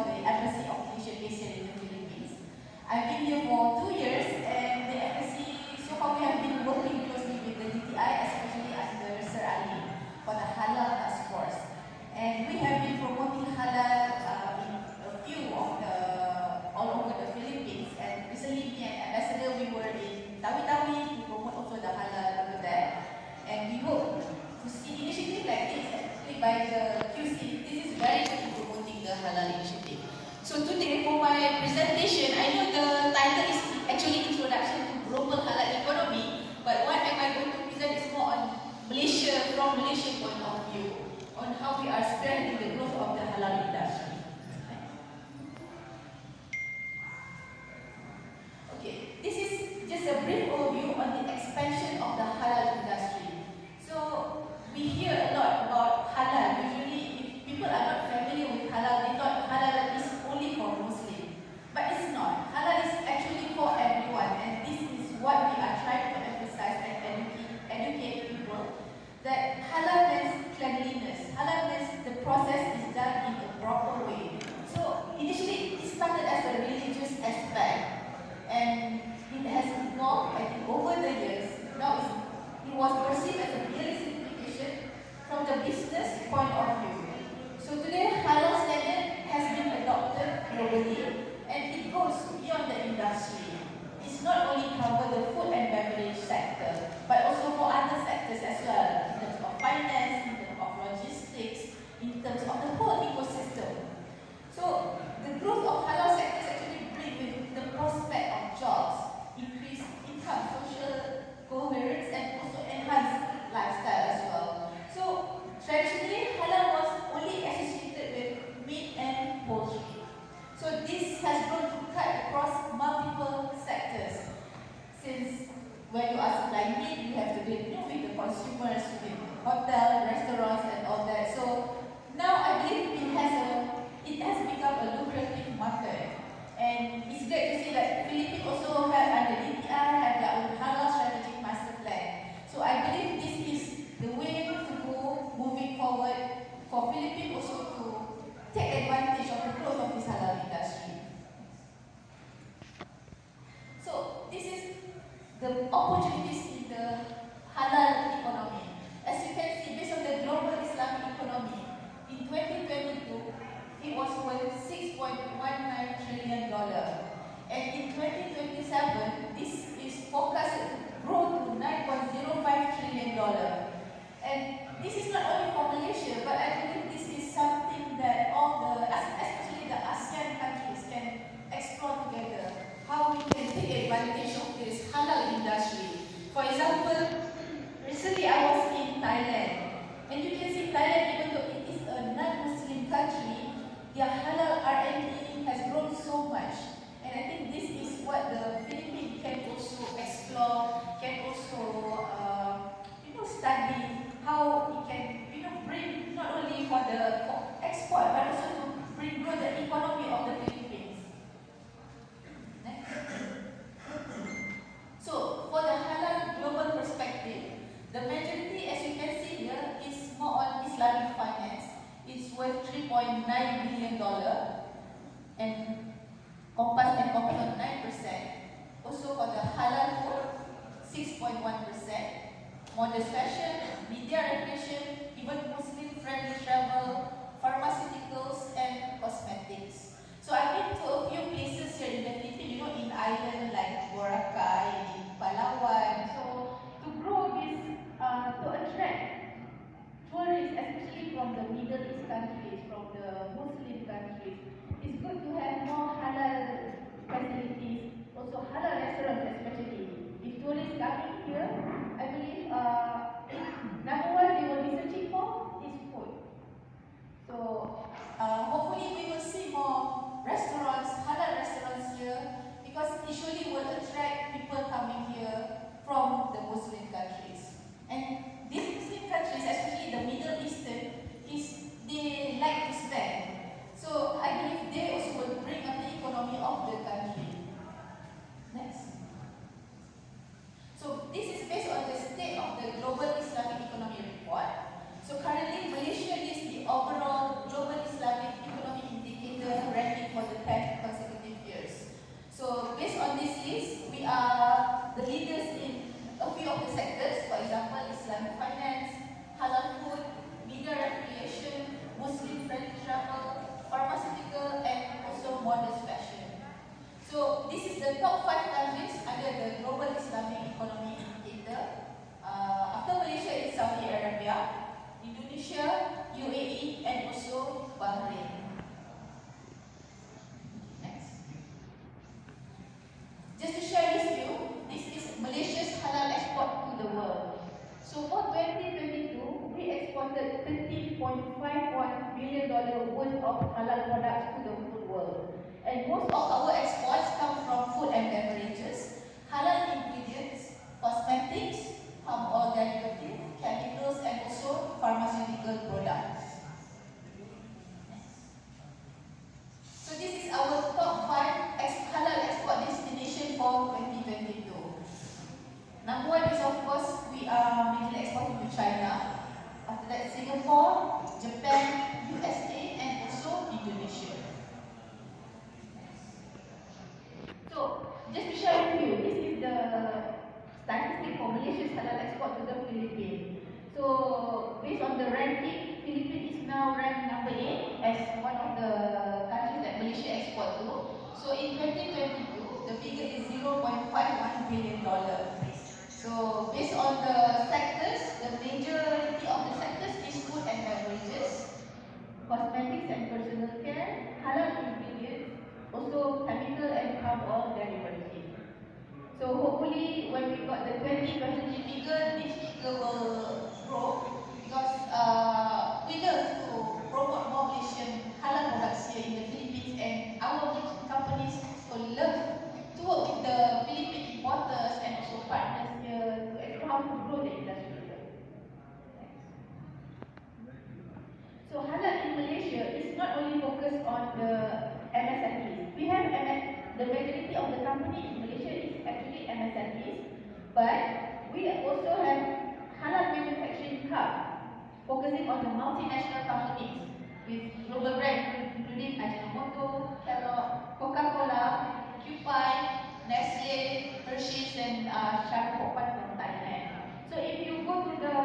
the Embassy of Malaysia based here in the Philippines. I've been here for 2 years, and the embassy, so far we have been working closely with the DTI, especially under Sir Ali, for the halal task force. And we have been promoting halal in a few of the, all over the Philippines. And recently, me and Ambassador, we were in Tawi-Tawi to promote also the halal over there. And we hope to see initiatives like this, especially by the QC. This is very good in promoting the halal initiative. So today, for my presentation, I know the title is actually Introduction to Global Halal Economy, but what am I going to present is more on Malaysia, from Malaysian point of view, on how we are spreading the growth of the halal industry. Okay, this is just a brief overview on the expansion of the halal industry. So we hear a lot about halal. Usually, if people are not familiar with halal, they thought halal is only for Muslims. But it's not. Halal is actually for everyone, and this is what we are trying to emphasize and educate people, that halal means cleanliness. Halal means the process is done in a proper way. So initially, it started as a religious aspect, and it has evolved, I think, over the years. Now it was perceived as a real simplification from the business point of view. So today, halal standard has been adopted globally, and it goes beyond the industry. It's not only cover the food and beverage sector, but also for other sectors as well, in terms of finance, in terms of logistics, in terms of the whole ecosystem. So the growth of halal sectors actually bring with the prospect of jobs, increased income, social coherence, and also enhanced lifestyle as well. So traditionally, halal was only associated with meat and poultry. So this has grown to cut across multiple sectors. Since when you are supplying meat, you have to deal with the consumers, with hotel, restaurants, and all that. So now I believe it has become a lucrative market. And it's great to see that Philippines also have, under DTI, have their own halal strategic master plan. So I believe this is the way to go moving forward for Philippines also to take advantage of the growth of this halal industry. So this is the opportunities in the halal economy. As you can see, based on the global Islamic economy, in 2022, it was worth $6.19 trillion. And in 2027, this is forecasted to grow to $9.05 trillion. And this is not only for Malaysia, but I believe this is something that all the, especially the ASEAN countries, can explore together. How we can take advantage of this halal industry. For example, recently I was in Thailand, and you can see Thailand, even though it is a non-Muslim country, their halal R&D has grown so much. And I think this is what the Philippines can also explore, can also study how it can bring not only for the export, but also to bring grow the economy of the Philippines. Next. So for the halal global perspective, the majority, as you can see here, is more on Islamic finance. It's worth $3.9 billion and encompass on 9%. Also for the halal food, 6.1%. Modest fashion, media recreation, even Muslim-friendly travel, pharmaceuticals, and cosmetics. So I've been to a few places here in the Philippines, in islands like Boracay, in Palawan. So to grow this, to attract tourists, especially from the Middle East countries, from the Muslim countries, it's good to have more halal facilities, also halal restaurants especially. If tourists coming here, I believe number one, they will be searching to China. After that, Singapore, Japan, USA, and also Indonesia. So, just to share with you, this is the statistic for Malaysia's halal export to the Philippines. So, based on the ranking, Philippines is now ranked number 8 as one of the countries that Malaysia export to. So, in 2022, the figure is $0.51 billion. So, based on the sectors, the majority of the sectors is food and beverages, cosmetics and personal care, halal ingredients, also chemical and palm oil derivatives. So hopefully when we got the 2020 figure, this figure will grow because we love to promote more Malaysian halal products here in the Philippines, and our companies also love to work with the Philippine importers and also partners here to explore how to grow the industry. So halal in Malaysia is not only focused on the MSMEs. We have the majority of the company in Malaysia is actually MSMEs, but we also have halal manufacturing hub focusing on the multinational companies with global brands including Ajinomoto, Kellogg, Coca-Cola, Kewpie, Nestle, Hershey's, and Sharkopan from Thailand. So if you go to the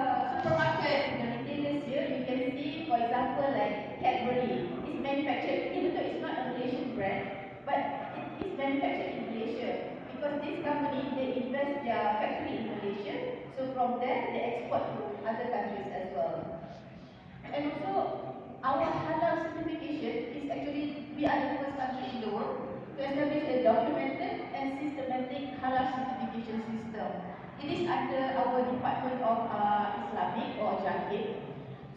supermarket, the retailers here, you can see, for example, like Cadbury is manufactured, even though it's not a Malaysian brand, but it is manufactured in Malaysia because this company, they invest their factory in Malaysia, so from there they export to other countries as well. And also, our halal certification is actually, we are the first country in the world to establish a documented and systematic halal certification system. It is under our Department of Islamic or Jakib.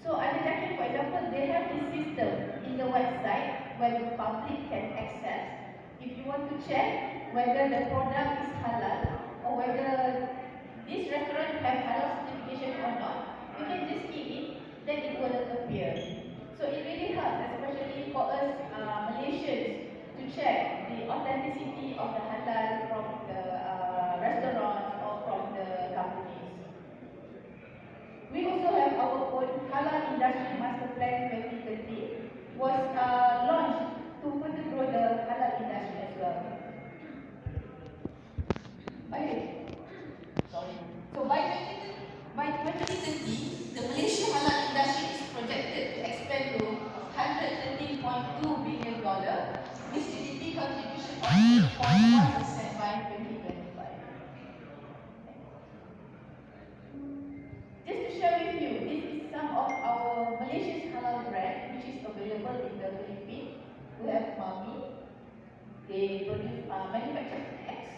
So under Jakib, for example, they have this system in the website where the public can access. If you want to check whether the product is halal or whether this restaurant has halal certification or not, you can just key in, then it will appear. So it really helps, especially for us Malaysians, to check the authenticity of the halal from the restaurants or from the companies. We also have our own Halal Industry Master Plan 2030, was launched to further grow the halal industry as well. So by 2030, the Malaysian halal industry is projected to expand to $113.2 billion, with GDP contribution of 8.1% by 2025. Just to share with you, this is some of our Malaysian halal brand which is available in the Philippines. We have Mami, they produce manufacture snacks.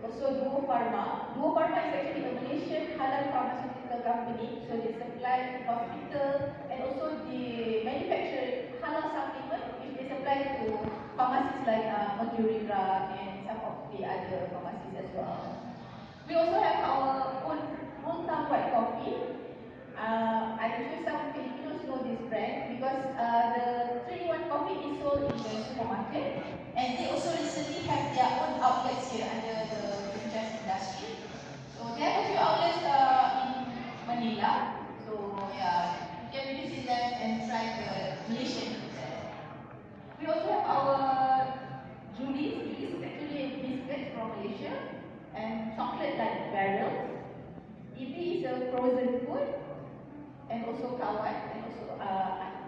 Also Duo Pharma. Duo Pharma is actually a Malaysian halal pharmaceutical company, so they supply to hospital and also they manufacture halal supplement which they supply to pharmacies like Mercury Drug and some of the other pharmacies as well. We also have our own Multan White Coffee. I'm sure some Filipinos know this brand because the 3-in-1 coffee is sold in the supermarket, and they also recently have their own outlets here under the franchise industry. So they have a few outlets in Manila. So yeah, you can visit them and try the Malaysian food there. We also have our Julie's. Julie's is actually a biscuit from Malaysia and chocolate like barrels. Ibi is a frozen food, and also Kawan, and also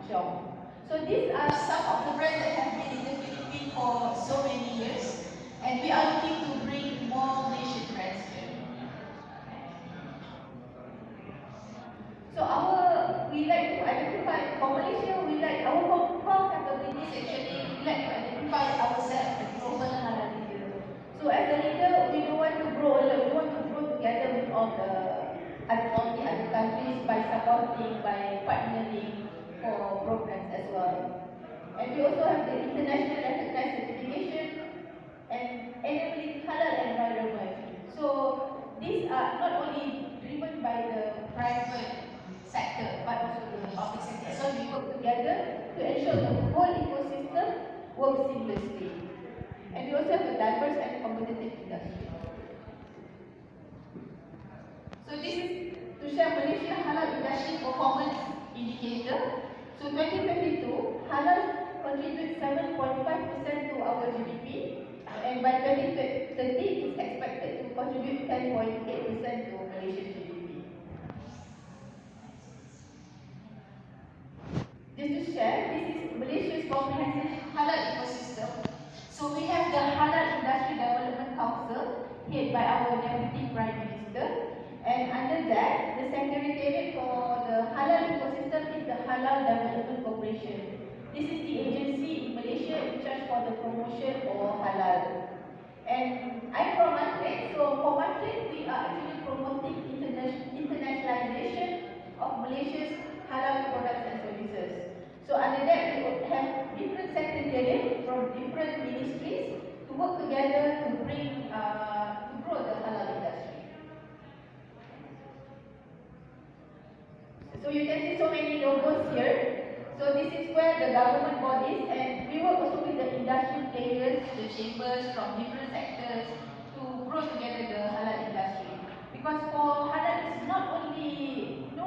Jom. So these are some of the brands that have been in the Philippines for so many years, and we are looking to bring more Malaysian brands here. So we like to identify, for Malaysia, we like our core capabilities actually, we like to identify ourselves as global halal leader. So as a leader, we don't want to grow alone, we want to grow together with all the other countries by supporting, by partnering for programs as well. And we also have the international recognized certification and enabling halal environment. So these are not only driven by the private sector but also the public sector. So we work together to ensure the whole ecosystem works seamlessly. And we also have a diverse and competitive industry. So this is to share Malaysia especially performance indicator. So 2022, halal contributes 7.5% to our GDP, and by 2030, it's expected to contribute 10.8% to Malaysia's GDP. Just to share, this is Malaysia's comprehensive halal ecosystem. So we have the Halal Industry Development Council, headed by our Deputy Prime Minister. And under that, the secretariat for the halal ecosystem is the Halal Development Corporation. This is the agency in Malaysia in charge for the promotion for halal. And I'm from Madrid, so for Madrid, we are actually promoting internationalization of Malaysia's halal products and services. So under that, we would have different secretariats from different ministries to work together to bring, to grow the halal industry. So you can see so many logos here. So this is where the government bodies, and we work also with the industry players, the chambers from different sectors to grow together the halal industry. Because for halal, it's not only